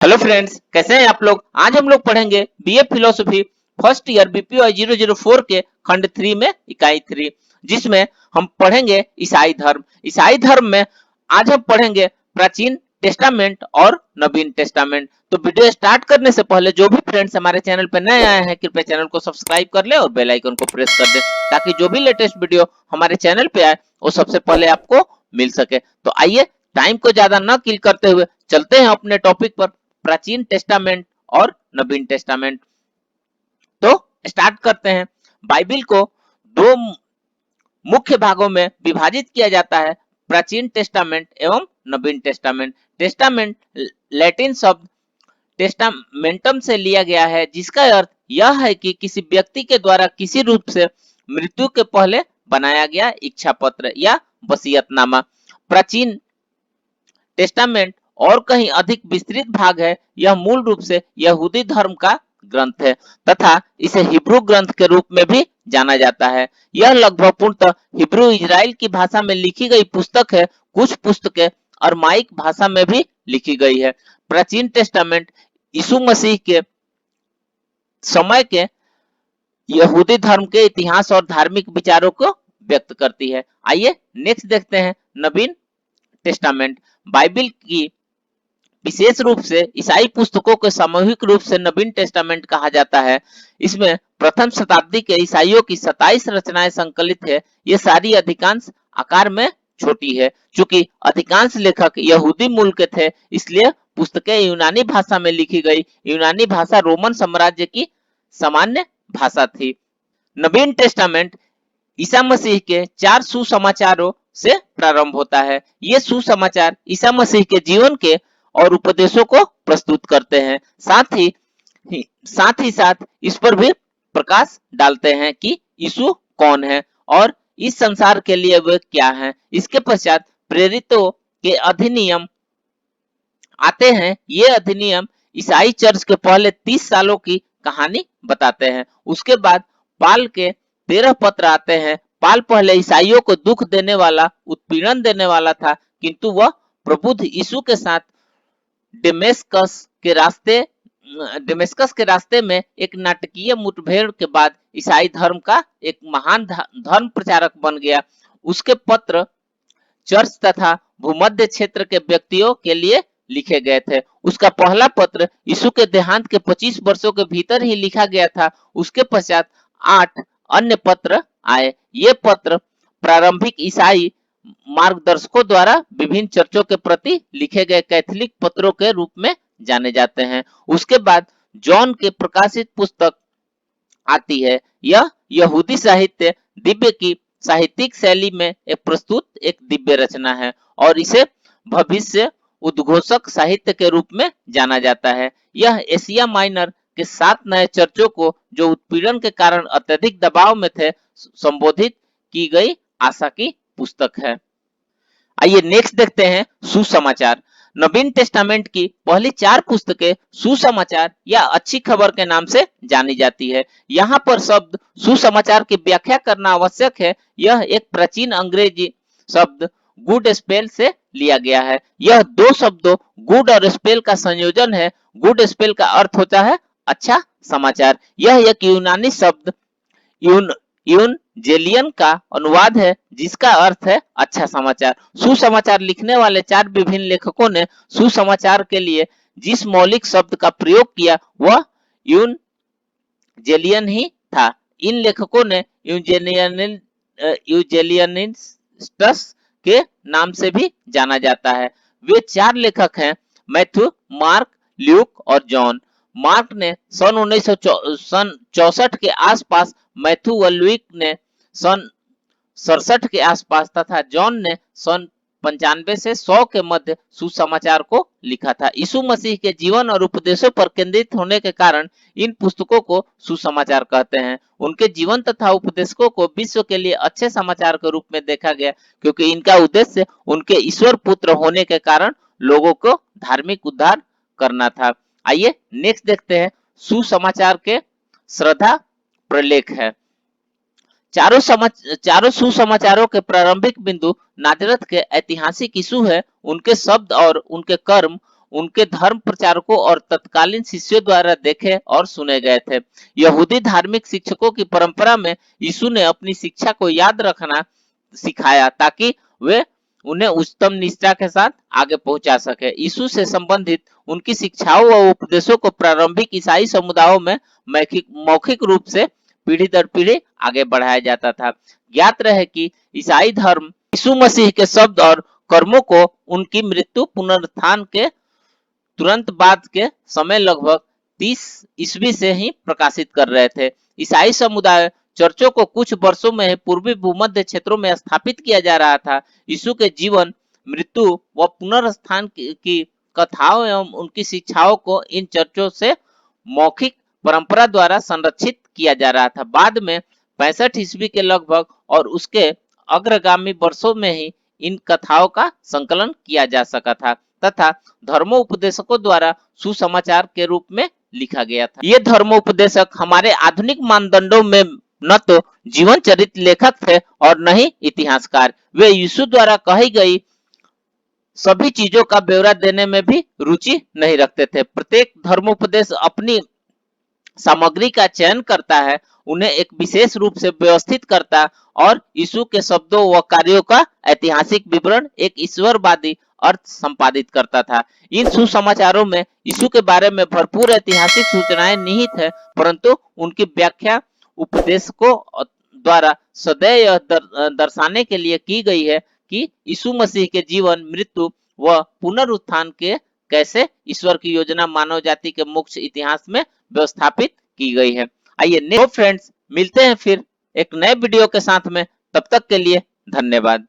Hello friends, कैसे हैं आप लोग। आज हम लोग पढ़ेंगे बीए फिलोसफी फर्स्ट ईयर बीपीवाई 004 के खंड 3 में इकाई 3, जिसमें हम पढ़ेंगे ईसाई धर्म। ईसाई धर्म में आज हम पढ़ेंगे प्राचीन टेस्टामेंट और नवीन टेस्टामेंट। तो वीडियो स्टार्ट करने से पहले जो भी फ्रेंड्स हमारे चैनल पर नए आए हैं, कृपया चैनल को सब्सक्राइब कर ले और बेल आइकन को प्रेस कर दे, ताकि जो भी लेटेस्ट वीडियो हमारे चैनल पे आए वो सबसे पहले आपको मिल सके। तो आइए, टाइम को ज्यादा न किल करते हुए चलते हैं अपने टॉपिक पर, प्राचीन टेस्टामेंट और नवीन टेस्टामेंट। तो स्टार्ट करते हैं। बाइबिल को दो मुख्य भागों में विभाजित किया जाता है, प्राचीन टेस्टामेंट एवं नवीन टेस्टामेंट। टेस्टामेंट लैटिन शब्द टेस्टामेंटम से लिया गया है, जिसका अर्थ यह है कि किसी व्यक्ति के द्वारा किसी रूप से मृत्यु के पहले बनाया गया इच्छा पत्र या वसीयतनामा। प्राचीन टेस्टामेंट और कहीं अधिक विस्तृत भाग है। यह मूल रूप से यहूदी धर्म का ग्रंथ है तथा इसे हिब्रू ग्रंथ के रूप में भी जाना जाता है। यह लगभग पूर्णतः हिब्रू इजराइल की भाषा में लिखी गई पुस्तक है। कुछ पुस्तकें अरमाइक भाषा में भी लिखी गई है। प्राचीन टेस्टामेंट यीशु मसीह के समय के यहूदी धर्म के इतिहास और धार्मिक विचारों को व्यक्त करती है। आइए नेक्स्ट देखते हैं नवीन टेस्टामेंट। बाइबिल की विशेष रूप से ईसाई पुस्तकों को सामूहिक रूप से नवीन टेस्टामेंट कहा जाता है। इसमें प्रथम शताब्दी के ईसाइयों की 27 रचनाएं संकलित है। ये सारी अधिकांश आकार में छोटी है। चूंकि अधिकांश लेखक यहूदी मूल के थे, इसलिए पुस्तकें यूनानी भाषा में लिखी गई। यूनानी भाषा रोमन साम्राज्य की सामान्य भाषा थी। नवीन टेस्टामेंट ईसा मसीह के 4 सुसमाचारों से प्रारंभ होता है। ये सुसमाचार ईसा मसीह के जीवन के और उपदेशों को प्रस्तुत करते हैं। साथ इस पर भी प्रकाश डालते हैं कि यीशु कौन है और इस संसार के लिए वे क्या हैं। इसके पश्चात प्रेरितों के अधिनियम आते हैं। ये अधिनियम ईसाई चर्च के पहले 30 सालों की कहानी बताते हैं। उसके बाद पाल के 13 पत्र आते हैं। पाल पहले ईसाइयों को दुख देने वाला, उत्पीड़न देने वाला था, किंतु वह प्रबुद्ध यीशु के साथ डेमेस्कस के रास्ते में एक नाटकीय मुठभेड़ के बाद ईसाई धर्म का एक महान धर्म प्रचारक बन गया। उसके पत्र चर्च तथा भूमध्य क्षेत्र के व्यक्तियों के लिए लिखे गए थे। उसका पहला पत्र यीशु के देहांत के 25 वर्षों के भीतर ही लिखा गया था। उसके पश्चात 8 अन्य पत्र आए। ये पत्र प्रारंभिक ईसाई मार्गदर्शकों द्वारा विभिन्न चर्चों के प्रति लिखे गए कैथोलिक पत्रों के रूप में जाने जाते हैं। उसके बाद जॉन के प्रकाशित पुस्तक आती है। यह यहूदी साहित्य दिव्य की साहित्यिक शैली में एक प्रस्तुत एक दिव्य रचना है और इसे भविष्य उद्घोषक साहित्य के रूप में जाना जाता है। यह एशिया माइनर के 7 नए चर्चों को, जो उत्पीड़न के कारण अत्यधिक दबाव में थे, संबोधित की गई आशा की पुस्तक है। आइए नेक्स्ट देखते हैं सुसमाचार। नवीन टेस्टामेंट की पहली 4 पुस्तकें सुसमाचार या अच्छी खबर के नाम से जानी जाती है। यहाँ पर शब्द सुसमाचार की व्याख्या करना आवश्यक है। यह एक प्राचीन अंग्रेजी शब्द गुड स्पेल से लिया गया है। यह 2 शब्दों गुड और स्पेल का संयोजन है। गुड स्पेल का अर्थ होता है अच्छा समाचार। यह एक यूनानी शब्द यूनजेलियन का अनुवाद है, जिसका अर्थ है अच्छा समाचार। सुसमाचार लिखने वाले 4 विभिन्न लेखकों ने सुसमाचार के लिए जिस मौलिक शब्द का प्रयोग किया वह यूनजेलियन ही था। इन लेखकों ने यूजेलियनिस्टस के नाम से भी जाना जाता है। वे 4 लेखक हैं, मैथ्यू, मार्क, ल्यूक और जॉन। मार्क ने सन 1964 के आसपास, मैथ्यू व ल्यूक ने सन 67 के आसपास तथा जॉन ने सन 95 से 100 के मध्य सुसमाचार को लिखा था। यीशु मसीह के जीवन और उपदेशों पर केंद्रित होने के कारण इन पुस्तकों को सुसमाचार कहते हैं। उनके जीवन तथा उपदेशों को विश्व के लिए अच्छे समाचार के रूप में देखा गया, क्योंकि इनका उद्देश्य उनके ईश्वर पुत्र होने के कारण लोगों को धार्मिक उद्धार करना था। आइए नेक्स्ट देखते हैं सुसमाचार के श्रद्धा प्रलेख है। चारों सुसमाचारों के प्रारंभिक बिंदु नाजरत के ऐतिहासिक यीशु है। उनके शब्द और उनके कर्म उनके धर्म प्रचारकों और तत्कालीन शिष्यों द्वारा देखे और सुने गए थे। यहूदी धार्मिक शिक्षकों की परंपरा में यीशु ने अपनी शिक्षा को याद रखना सिखाया ताकि वे उन्हें उच्चतम निष्ठा के साथ आगे पहुंचा सके। यीशु से संबंधित उनकी शिक्षाओं व उपदेशों को प्रारंभिक ईसाई समुदायों में मौखिक रूप से पीढ़ी दर पीढ़ी आगे बढ़ाया जाता था। ज्ञात रहे कि ईसाई धर्म यीशु मसीह के शब्द और कर्मों को उनकी मृत्यु पुनरुत्थान के तुरंत बाद के समय लगभग 30 ईस्वी से ही प्रकाशित कर रहे थे। ईसाई समुदाय चर्चों को कुछ वर्षों में पूर्वी भूमध्य क्षेत्रों में स्थापित किया जा रहा था। यीशु के जीवन, मृत्यु व पुनरुत्थान की कथाओं एवं उनकी शिक्षाओं को इन चर्चों से मौखिक परंपरा द्वारा संरक्षित किया जा रहा था। बाद में 65 ईस्वी के लगभग और उसके अग्रगामी वर्षों में ही इन कथाओं का संकलन किया जा सका था तथा धर्मोपदेशकों द्वारा सुसमाचार के रूप में लिखा गया था। ये धर्मोपदेशक हमारे आधुनिक मानदंडों में न तो जीवन चरित्र लेखक थे और न ही इतिहासकार। वे यीशु द्वारा कही गई सभी चीजों का ब्यौरा देने में भी रुचि नहीं रखते थे। प्रत्येक धर्मोपदेश अपनी सामग्री का चयन करता है, उन्हें एक विशेष रूप से व्यवस्थित करता और यीशु के शब्दों व कार्यों का ऐतिहासिक विवरण एक ईश्वरवादी अर्थ संपादित करता था। इन सुसमाचारों में यीशु के बारे में भरपूर ऐतिहासिक सूचनाएं निहित है, परंतु उनकी व्याख्या उपदेशकों द्वारा सदैव यह दर्शाने के लिए की गई है कि यीशु मसीह के जीवन, मृत्यु व पुनरुत्थान के कैसे ईश्वर की योजना मानव जाति के मोक्ष इतिहास में व्यवस्थापित की गई है। आइए फ्रेंड्स, मिलते हैं फिर एक नए वीडियो के साथ में। तब तक के लिए धन्यवाद।